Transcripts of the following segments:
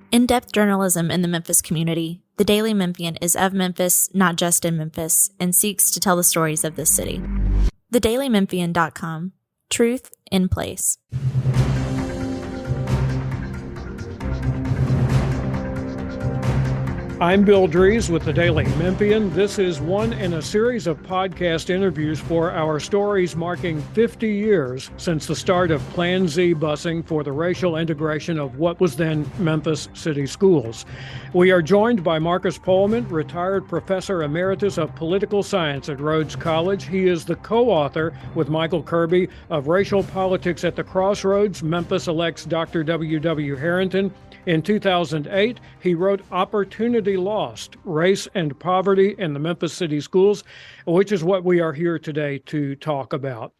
In-depth journalism in the Memphis community, the Daily Memphian is of Memphis, not just in Memphis, and seeks to tell the stories of this city. TheDailyMemphian.com. Truth in place. I'm Bill Dries with the Daily Memphian. This is one in a series of podcast interviews for our stories marking 50 years since the start of Plan Z busing for the racial integration of what was then Memphis City Schools. We are joined by Marcus Pohlmann, retired professor emeritus of political science at Rhodes College. He is the co-author with Michael Kirby of Racial Politics at the Crossroads. Memphis elects Dr. W.W. Harrington. In 2008, he wrote Opportunity Lost, Race and Poverty in the Memphis City Schools, which is what we are here today to talk about.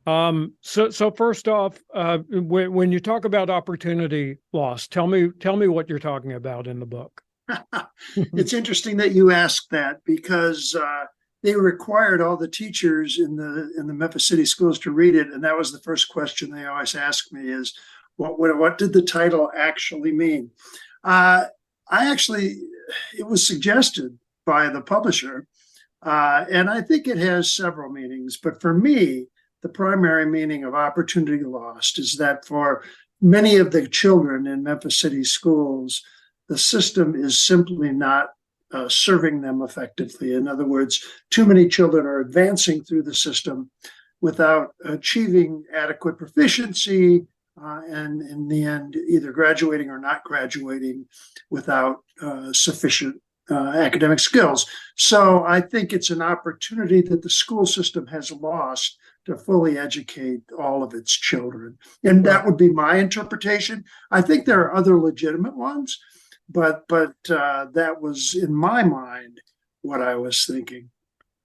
So first off, when you talk about opportunity lost, tell me what you're talking about in the book. It's interesting that you asked that because they required all the teachers in the Memphis City Schools to read it, and that was the first question they always ask me is, what did the title actually mean? It was suggested by the publisher, and I think it has several meanings. But for me, the primary meaning of opportunity lost is that for many of the children in Memphis City Schools, the system is simply not serving them effectively. In other words, too many children are advancing through the system without achieving adequate proficiency, and in the end, either graduating or not graduating without sufficient academic skills. So I think it's an opportunity that the school system has lost to fully educate all of its children. And that would be my interpretation. I think there are other legitimate ones, but that was, in my mind, what I was thinking.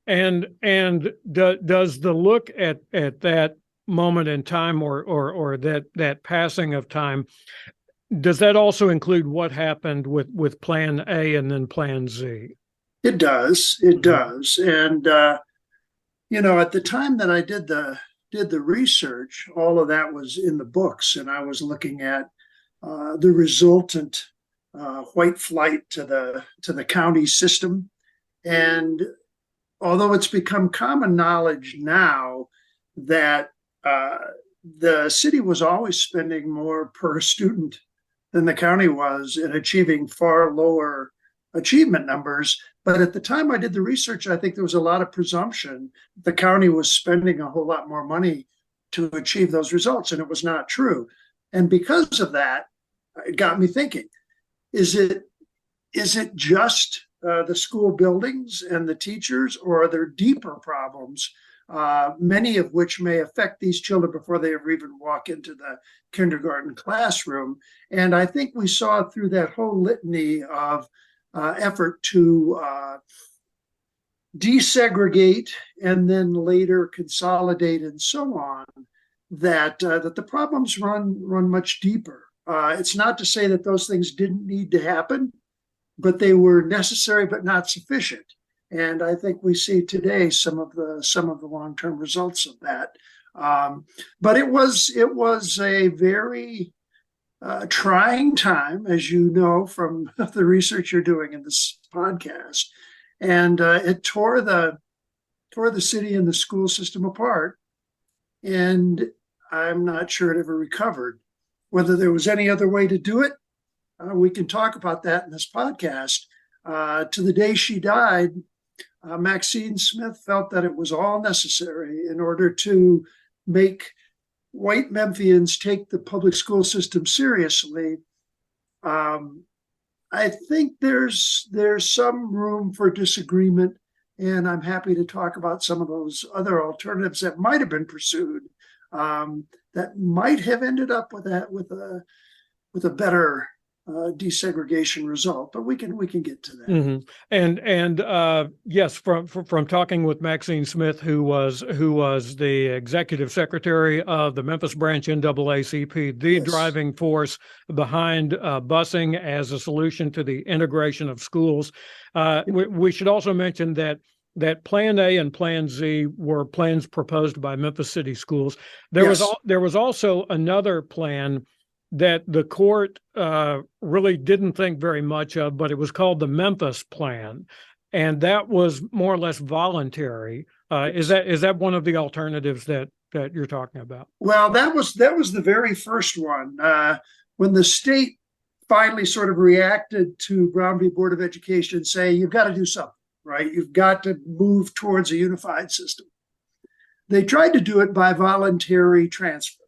And does the look at that moment in time or that passing of time, does that also include what happened with Plan A and then Plan Z? It does. And at the time that I did the research, all of that was in the books, and I was looking at the resultant white flight to the county system. And although it's become common knowledge now that the city was always spending more per student than the county was and achieving far lower achievement numbers. But at the time I did the research, I think there was a lot of presumption the county was spending a whole lot more money to achieve those results, and it was not true. And because of that, it got me thinking, is it just the school buildings and the teachers, or are there deeper problems, many of which may affect these children before they ever even walk into the kindergarten classroom? And I think we saw through that whole litany of effort to desegregate and then later consolidate and so on, that the problems run much deeper. It's not to say that those things didn't need to happen, but they were necessary but not sufficient. And I think we see today some of the long-term results of that. But it was a very trying time, as you know from the research you're doing in this podcast, and it tore the city and the school system apart. And I'm not sure it ever recovered. Whether there was any other way to do it, we can talk about that in this podcast. To the day she died, Maxine Smith felt that it was all necessary in order to make white Memphians take the public school system seriously. I think there's some room for disagreement, and I'm happy to talk about some of those other alternatives that might have been pursued, that might have ended up with a better desegregation result, but we can get to that. Mm-hmm. And yes, from talking with Maxine Smith, who was the executive secretary of the Memphis branch NAACP, the Yes. driving force behind busing as a solution to the integration of schools. We should also mention that Plan A and Plan Z were plans proposed by Memphis City Schools. There was also another plan that the court really didn't think very much of, but it was called the Memphis Plan, and that was more or less voluntary. Is that one of the alternatives that you're talking about? Well, that was the very first one. When the state finally sort of reacted to Brown v. Board of Education, saying you've got to do something, right? You've got to move towards a unified system. They tried to do it by voluntary transfer.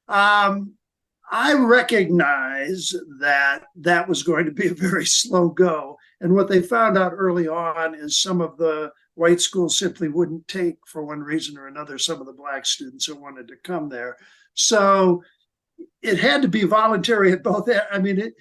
I recognize that was going to be a very slow go. And what they found out early on is some of the white schools simply wouldn't take, for one reason or another, some of the black students who wanted to come there. So it had to be voluntary at both ends. I mean,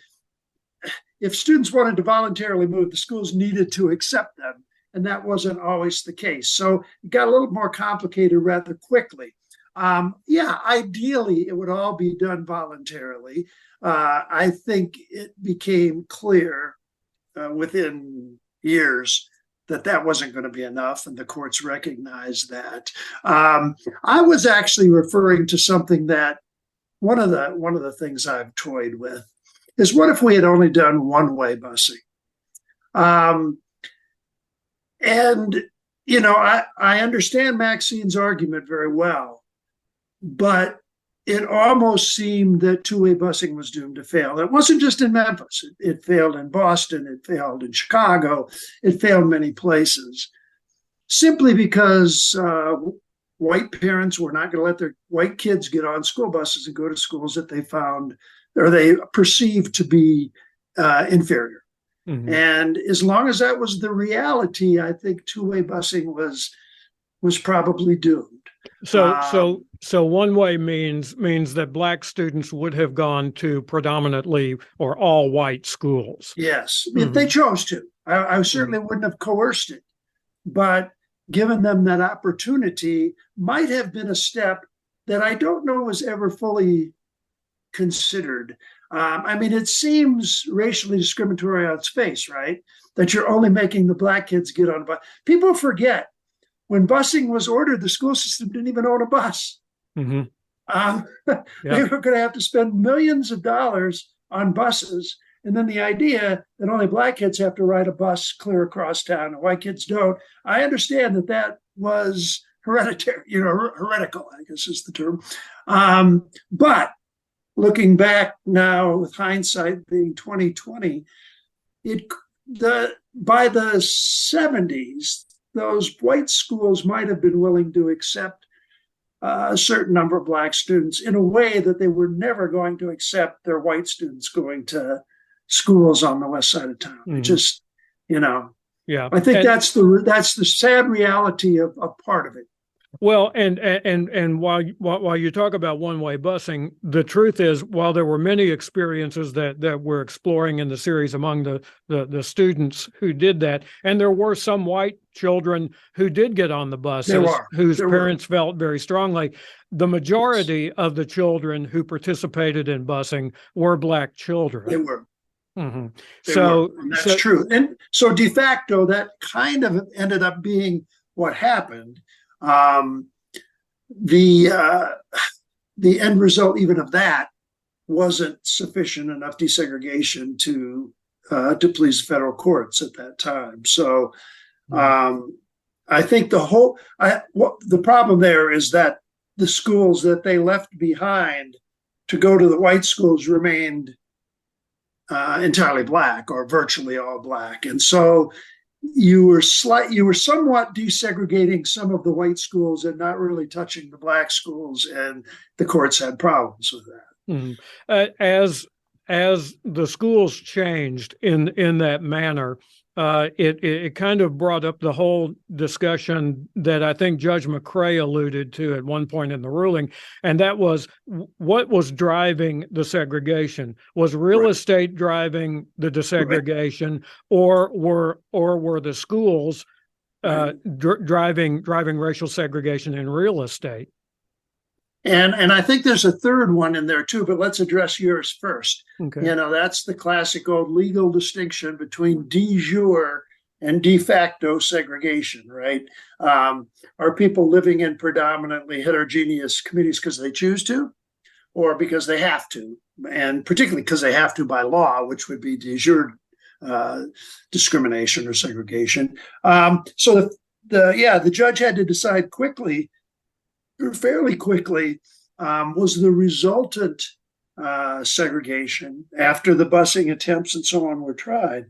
if students wanted to voluntarily move, the schools needed to accept them. And that wasn't always the case. So it got a little more complicated rather quickly. Ideally, it would all be done voluntarily. I think it became clear within years that wasn't going to be enough, and the courts recognized that. I was actually referring to something that one of the things I've toyed with is, what if we had only done one-way busing? And I understand Maxine's argument very well. But it almost seemed that two-way busing was doomed to fail. It wasn't just in Memphis. It failed in Boston. It failed in Chicago. It failed many places, simply because white parents were not going to let their white kids get on school buses and go to schools that they found or they perceived to be inferior. Mm-hmm. And as long as that was the reality, I think two-way busing was probably doomed. So one way means that black students would have gone to predominantly or all white schools. Yes, if they chose to. I certainly wouldn't have coerced it, but given them that opportunity might have been a step that I don't know was ever fully considered. It seems racially discriminatory on its face, right? That you're only making the black kids get on a bus. People forget, when busing was ordered, the school system didn't even own a bus. Mm-hmm. They were going to have to spend millions of dollars on buses. And then the idea that only black kids have to ride a bus clear across town and white kids don't. I understand that was hereditary, heretical, I guess is the term. But looking back now with hindsight being 2020, by the 70s, those white schools might have been willing to accept a certain number of black students in a way that they were never going to accept their white students going to schools on the west side of town. Mm-hmm. Just, I think that's the sad reality of part of it. Well, and while you talk about one-way busing, the truth is, while there were many experiences that we're exploring in the series among the students who did that, and there were some white children who did get on the buses whose parents felt very strongly, the majority of the children who participated in busing were black children. They were. Mm-hmm. That's true. And so de facto, that kind of ended up being what happened. The end result even of that wasn't sufficient enough desegregation to please federal courts at that time. So I think the problem there is that the schools that they left behind to go to the white schools remained entirely black or virtually all black, and so you were somewhat desegregating some of the white schools and not really touching the black schools, and the courts had problems with that. Mm-hmm. As the schools changed in that manner, it kind of brought up the whole discussion that I think Judge McCrae alluded to at one point in the ruling, and that was what was driving the segregation. Was real estate driving the desegregation, or were the schools driving racial segregation in real estate? And I think there's a third one in there too, but let's address yours first. Okay. That's the classic old legal distinction between de jure and de facto segregation, right? Are people living in predominantly heterogeneous communities because they choose to? or because they have to, and particularly because they have to by law, which would be de jure discrimination or segregation. So the judge had to decide quickly, or fairly quickly, was the resultant segregation after the busing attempts and so on were tried,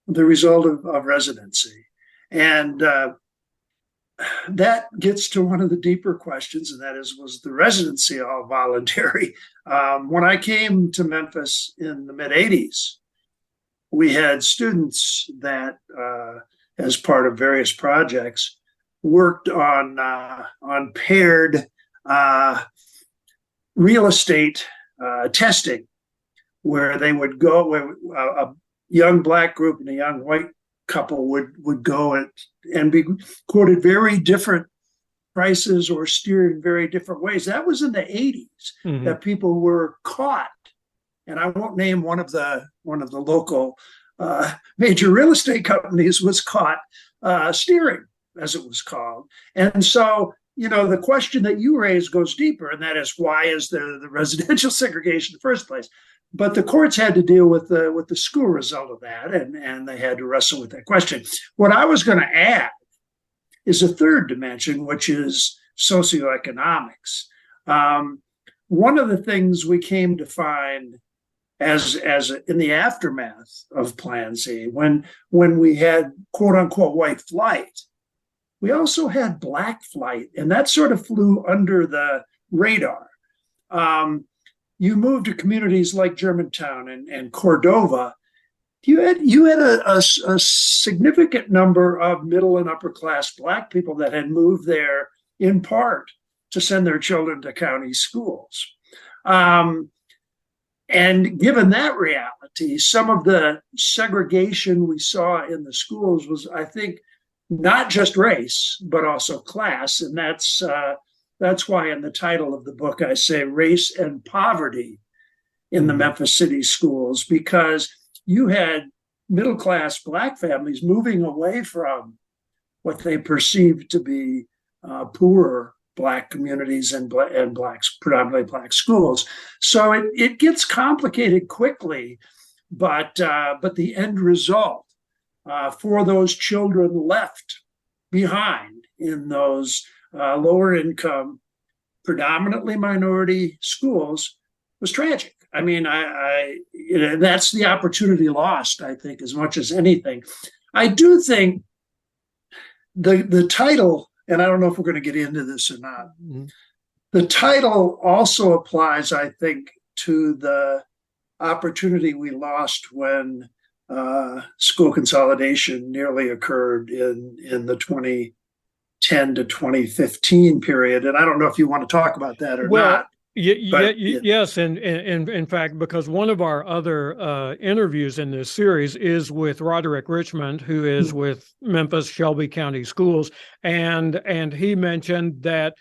the result of residency. And that gets to one of the deeper questions, and that is, was the residency all voluntary? When I came to Memphis in the mid-'80s, we had students that, as part of various projects, worked on paired real estate testing, where they would go, where a young Black group and a young white couple would go and be quoted very different prices or steered in very different ways. That was in the 80s that people were caught. And I won't name one of the local major real estate companies was caught steering, as it was called. And so, the question that you raised goes deeper, and that is, why is there the residential segregation in the first place? But the courts had to deal with the school result of that, and they had to wrestle with that question. What I was going to add is a third dimension, which is socioeconomics. One of the things we came to find as in the aftermath of Plan Z, when we had quote unquote white flight, we also had Black flight, and that sort of flew under the radar. You moved to communities like Germantown and Cordova. You had a significant number of middle and upper class Black people that had moved there in part to send their children to county schools. And given that reality, some of the segregation we saw in the schools was, I think, not just race, but also class. And that's why in the title of the book, I say race and poverty in the Memphis City Schools, because you had middle-class Black families moving away from what they perceived to be poorer Black communities and predominantly Black schools. So it gets complicated quickly, but the end result for those children left behind in those lower income, predominantly minority schools was tragic. I mean, that's the opportunity lost, I think, as much as anything. I do think the title, and I don't know if we're going to get into this or not, the title also applies, I think, to the opportunity we lost when school consolidation nearly occurred in the 2010 to 2015 period. And I don't know if you want to talk about that or not. Yes. And in fact, because one of our other interviews in this series is with Roderick Richmond, who is with Memphis-Shelby County Schools. And he mentioned that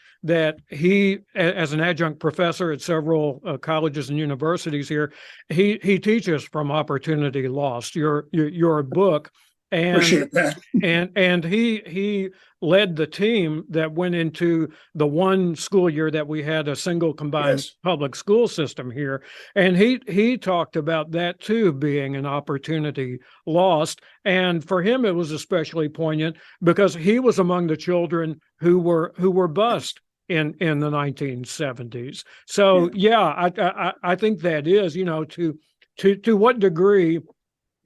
he, as an adjunct professor at several colleges and universities here, he teaches from opportunity lost, your book. And, appreciate that. and he led the team that went into the one school year that we had a single combined public school system here. And he talked about that too being an opportunity lost. And for him, it was especially poignant because he was among the children who were bused in the 1970s. So I think that is, to what degree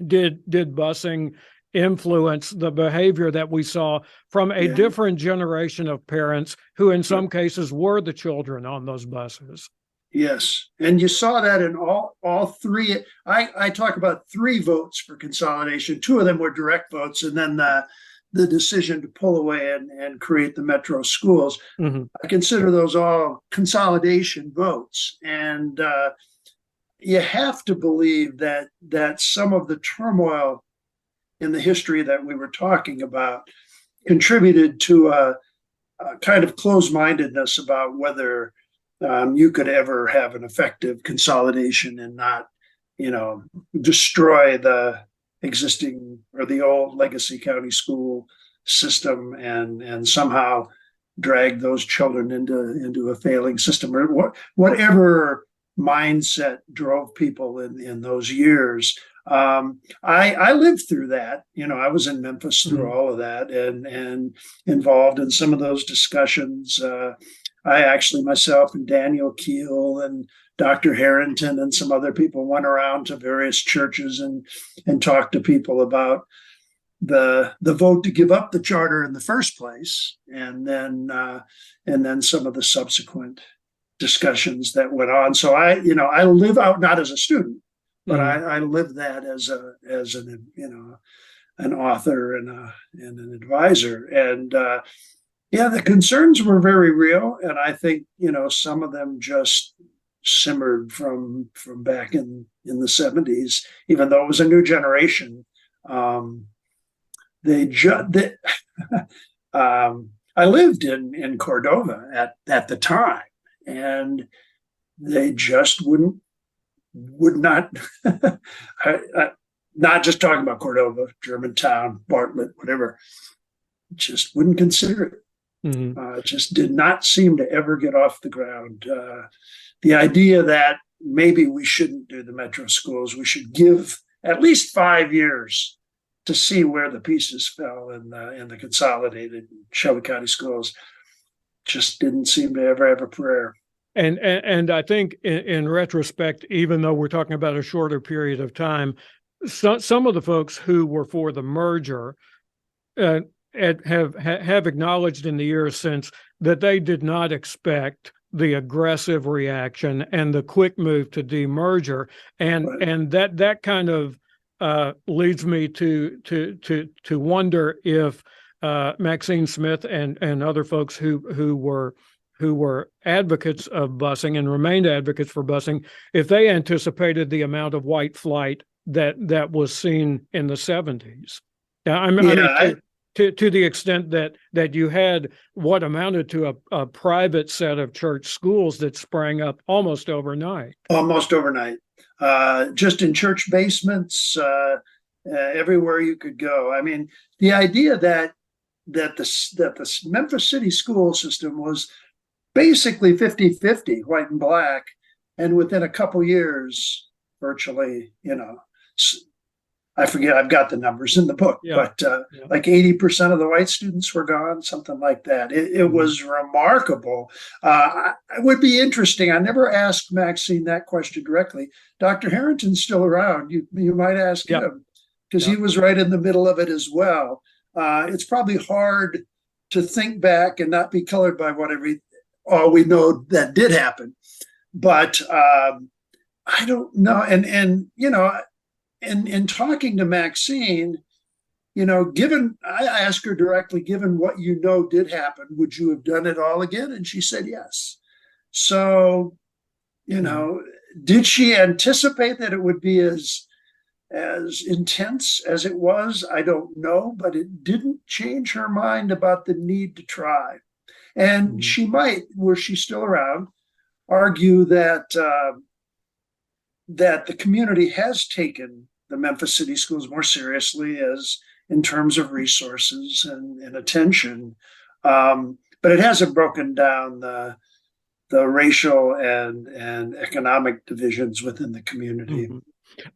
did busing influence the behavior that we saw from a different generation of parents who in some cases were the children on those buses. Yes. And you saw that in all three. I talk about 3 votes for consolidation. 2 of them were direct votes, and then the decision to pull away and create the metro schools. I consider those all consolidation votes. And you have to believe that some of the turmoil in the history that we were talking about contributed to a kind of closed-mindedness about whether you could ever have an effective consolidation and not, destroy the existing or the old legacy county school system and somehow drag those children into a failing system, or whatever mindset drove people in those years. I lived through that. I was in Memphis through all of that, and involved in some of those discussions. I actually, myself and Daniel Keel and Dr. Harrington and some other people went around to various churches and talked to people about the vote to give up the charter in the first place, and then some of the subsequent discussions that went on. So I live out, not as a student, but I live that as an author and an advisor. And the concerns were very real, and I think some of them just simmered from back in the 70s, even though it was a new generation. I lived in Cordova at the time, and they just would not, not just talking about Cordova, Germantown, Bartlett, whatever, just wouldn't consider it. Just did not seem to ever get off the ground. The idea that maybe we shouldn't do the metro schools, we should give at least 5 years to see where the pieces fell in the consolidated Shelby County schools, just didn't seem to ever have a prayer. And I think in retrospect, even though we're talking about a shorter period of time, some of the folks who were for the merger have acknowledged in the years since that they did not expect the aggressive reaction and the quick move to demerger, and that kind of leads me to wonder if Maxine Smith and other folks who were advocates of busing and remained advocates for busing, if they anticipated the amount of white flight that was seen in the 70s. Now, to the extent that you had what amounted to a private set of church schools that sprang up almost overnight. Just in church basements, everywhere you could go. I mean, the idea that the Memphis City school system was basically 50-50, white and black, and within a couple years, virtually, I forget, I've got the numbers in the book, but like 80% of the white students were gone, something like that. It was remarkable. It would be interesting. I never asked Maxine that question directly. Dr. Harrington's still around. You might ask him, because he was right in the middle of it as well. It's probably hard to think back and not be colored by all we know that did happen. But I don't know. And in talking to Maxine, I asked her directly, given what did happen, would you have done it all again? And she said yes. So, did she anticipate that it would be as intense as it was? I don't know, but it didn't change her mind about the need to try. And she might, were she still around, argue that the community has taken the Memphis City Schools more seriously as in terms of resources and attention, but it hasn't broken down the racial and economic divisions within the community.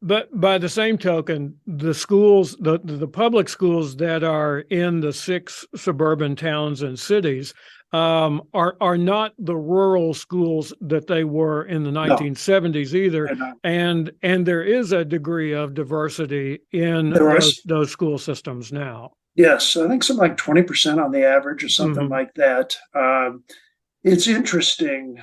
But by the same token, the schools, the public schools that are in the 6 suburban towns and cities are not the rural schools that they were in the 1970s either. And there is a degree of diversity in those school systems now. Yes, I think something like 20% on the average or something like that. It's interesting.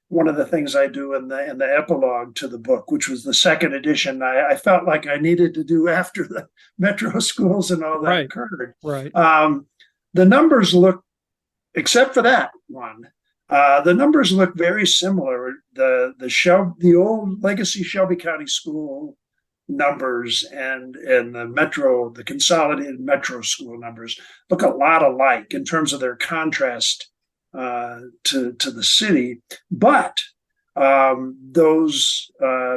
One of the things I do in the epilogue to the book, which was the second edition, I felt like I needed to do after the metro schools and all that occurred. Right. The numbers look, except for that one, the numbers look very similar. The old legacy Shelby County School numbers and the consolidated metro school numbers look a lot alike in terms of their contrast to the city, but those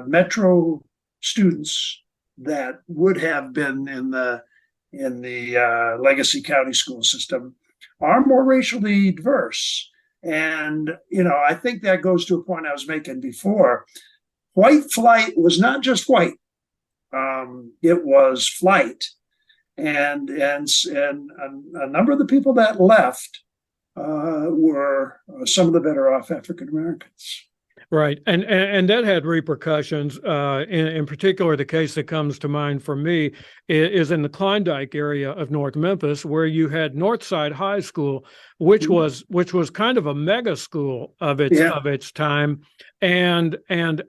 metro students that would have been in the legacy county school system are more racially diverse. And, I think that goes to a point I was making before. White flight was not just white. It was flight. And a number of the people that left were some of the better off African Americans. Right. And that had repercussions. In particular, the case that comes to mind for me is in the Klondike area of North Memphis, where you had Northside High School, which was kind of a mega school of its time. And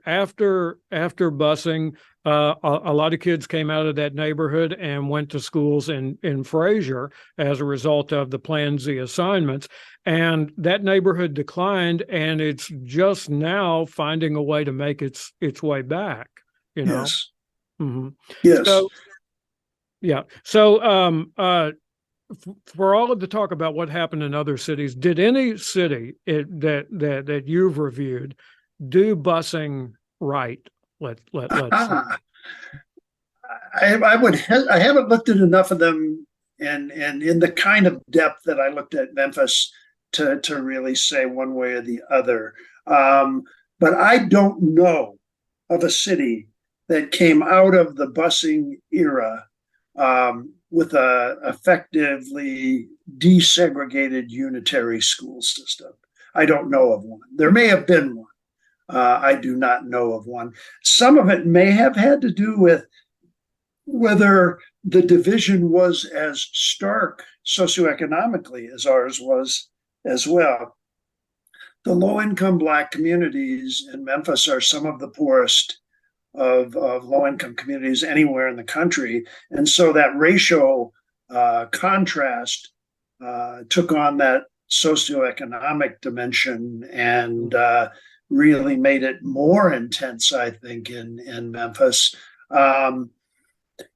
after busing, a lot of kids came out of that neighborhood and went to schools in Frazier as a result of the Plan Z assignments. And that neighborhood declined, and it's just now finding a way to make its way back. Yes. Mm-hmm. Yes. So, yeah. So, for all of the talk about what happened in other cities, did any city that you've reviewed do busing right? Let's see. I haven't looked at enough of them and in the kind of depth that I looked at Memphis to really say one way or the other. But I don't know of a city that came out of the busing era with a effectively desegregated unitary school system. I don't know of one. There may have been one. I do not know of one. Some of it may have had to do with whether the division was as stark socioeconomically as ours was as well. The low-income Black communities in Memphis are some of the poorest of low-income communities anywhere in the country. And so that racial contrast took on that socioeconomic dimension and really made it more intense, I think, in Memphis.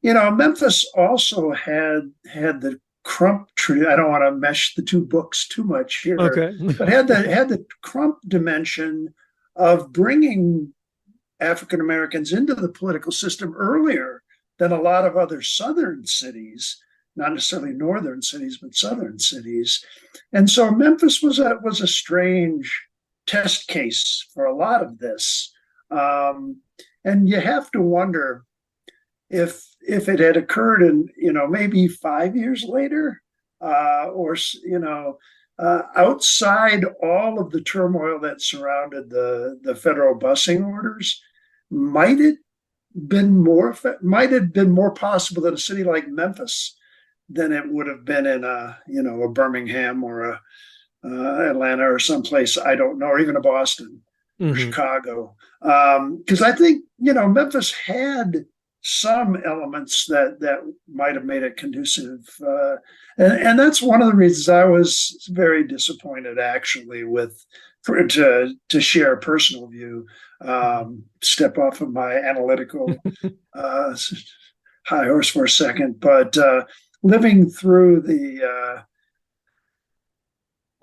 Memphis also had the Crump tree. I don't want to mesh the two books too much here, okay. but had the Crump dimension of bringing African Americans into the political system earlier than a lot of other southern cities, not necessarily northern cities, but southern cities. And so Memphis was a strange test case for a lot of this. And you have to wonder if it had occurred in, maybe 5 years later, or outside all of the turmoil that surrounded the federal busing orders, might have been more possible in a city like Memphis than it would have been in a Birmingham or a Atlanta or someplace, I don't know, or even a Boston or Chicago. Because I think, Memphis had some elements that might have made it conducive. And that's one of the reasons I was very disappointed, actually, to share a personal view, step off of my analytical high horse for a second. But living through the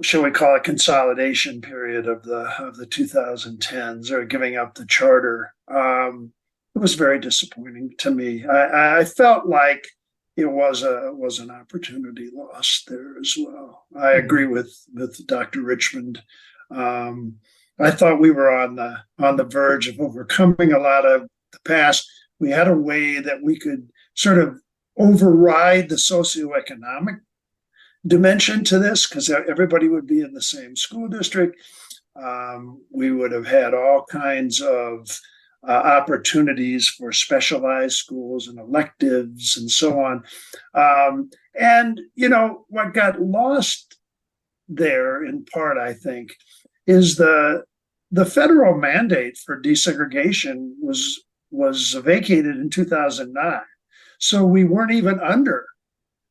shall we call it consolidation period of the 2010s, or giving up the charter, it was very disappointing to me. I felt like it was an opportunity lost there as well. I agree with Dr. Richmond. I thought we were on the verge of overcoming a lot of the past. We had a way that we could sort of override the socioeconomic dimension to this, because everybody would be in the same school district. We would have had all kinds of opportunities for specialized schools and electives and so on. And what got lost there in part, I think, is the federal mandate for desegregation was vacated in 2009. So we weren't even under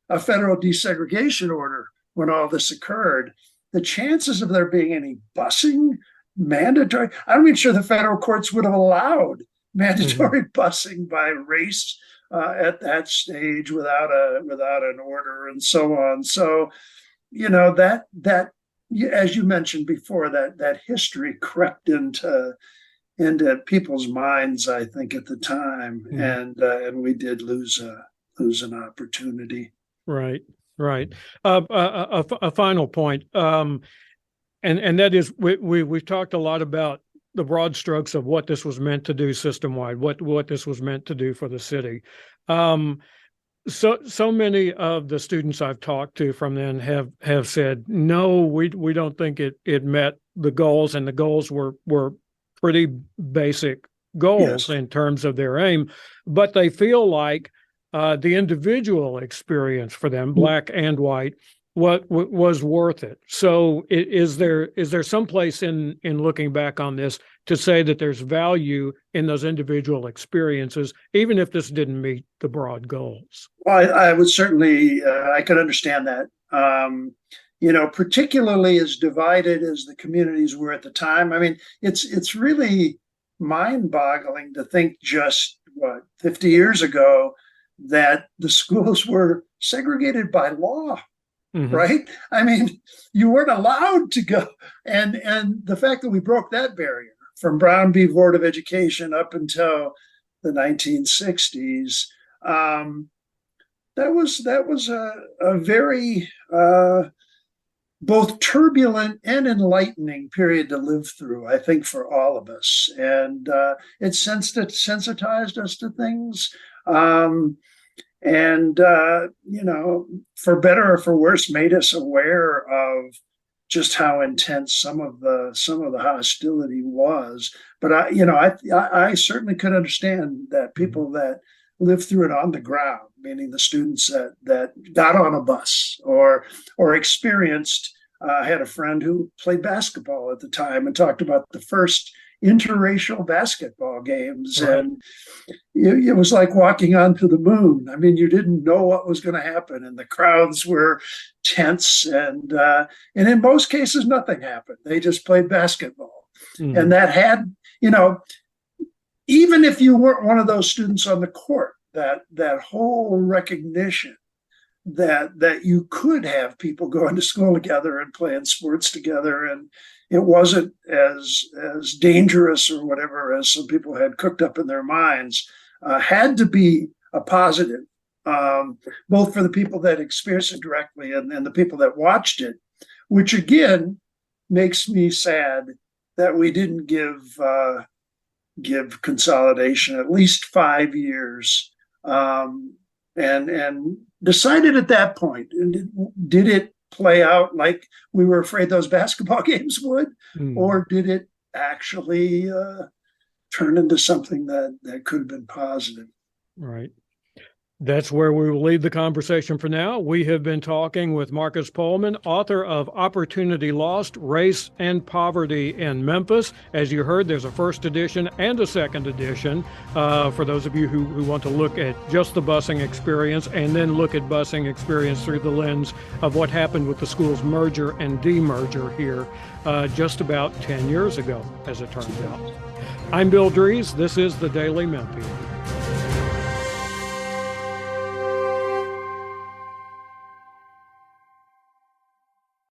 a federal desegregation order when all this occurred. The chances of there being any busing mandatory, I'm not sure the federal courts would have allowed mandatory busing by race at that stage without an order and so on. So, that as you mentioned before, that history crept into people's minds, I think, at the time, and we did lose an opportunity. Right. Right. A final point, and that is we've talked a lot about the broad strokes of what this was meant to do system-wide, what this was meant to do for the city. So many of the students I've talked to from then have said, no, we don't think it met the goals, and the goals were pretty basic goals in terms of their aim, but they feel like the individual experience for them, black and white, what was worth it. So is there some place in looking back on this to say that there's value in those individual experiences, even if this didn't meet the broad goals? Well, I would certainly, I could understand that. Particularly as divided as the communities were at the time. I mean, it's really mind-boggling to think just 50 years ago that the schools were segregated by law. Mm-hmm. Right? I mean, you weren't allowed to go. And the fact that we broke that barrier from Brown v. Board of Education up until the 1960s, that was a very both turbulent and enlightening period to live through, I think, for all of us. And it sensitized us to things. For better or for worse, made us aware of just how intense some of the hostility was. But I certainly could understand that people that lived through it on the ground, meaning the students that got on a bus or experienced. I had a friend who played basketball at the time and talked about the first interracial basketball games, right. And it was like walking onto the moon. I mean, you didn't know what was going to happen, and the crowds were tense, and in most cases nothing happened. They just played basketball. Mm-hmm. And that had, even if you weren't one of those students on the court, that whole recognition that you could have people going to school together and playing sports together, and it wasn't as dangerous or whatever as some people had cooked up in their minds, had to be a positive, both for the people that experienced it directly and the people that watched it, which again makes me sad that we didn't give consolidation at least 5 years, and decided at that point, did it play out like we were afraid those basketball games would, or did it actually turn into something that could have been positive? Right. That's where we will leave the conversation for now. We have been talking with Marcus Pohlmann, author of Opportunity Lost, Race and Poverty in Memphis. As you heard, there's a first edition and a second edition for those of you who want to look at just the busing experience and then look at busing experience through the lens of what happened with the school's merger and demerger here just about 10 years ago, as it turns out. I'm Bill Dries. This is the Daily Memphian.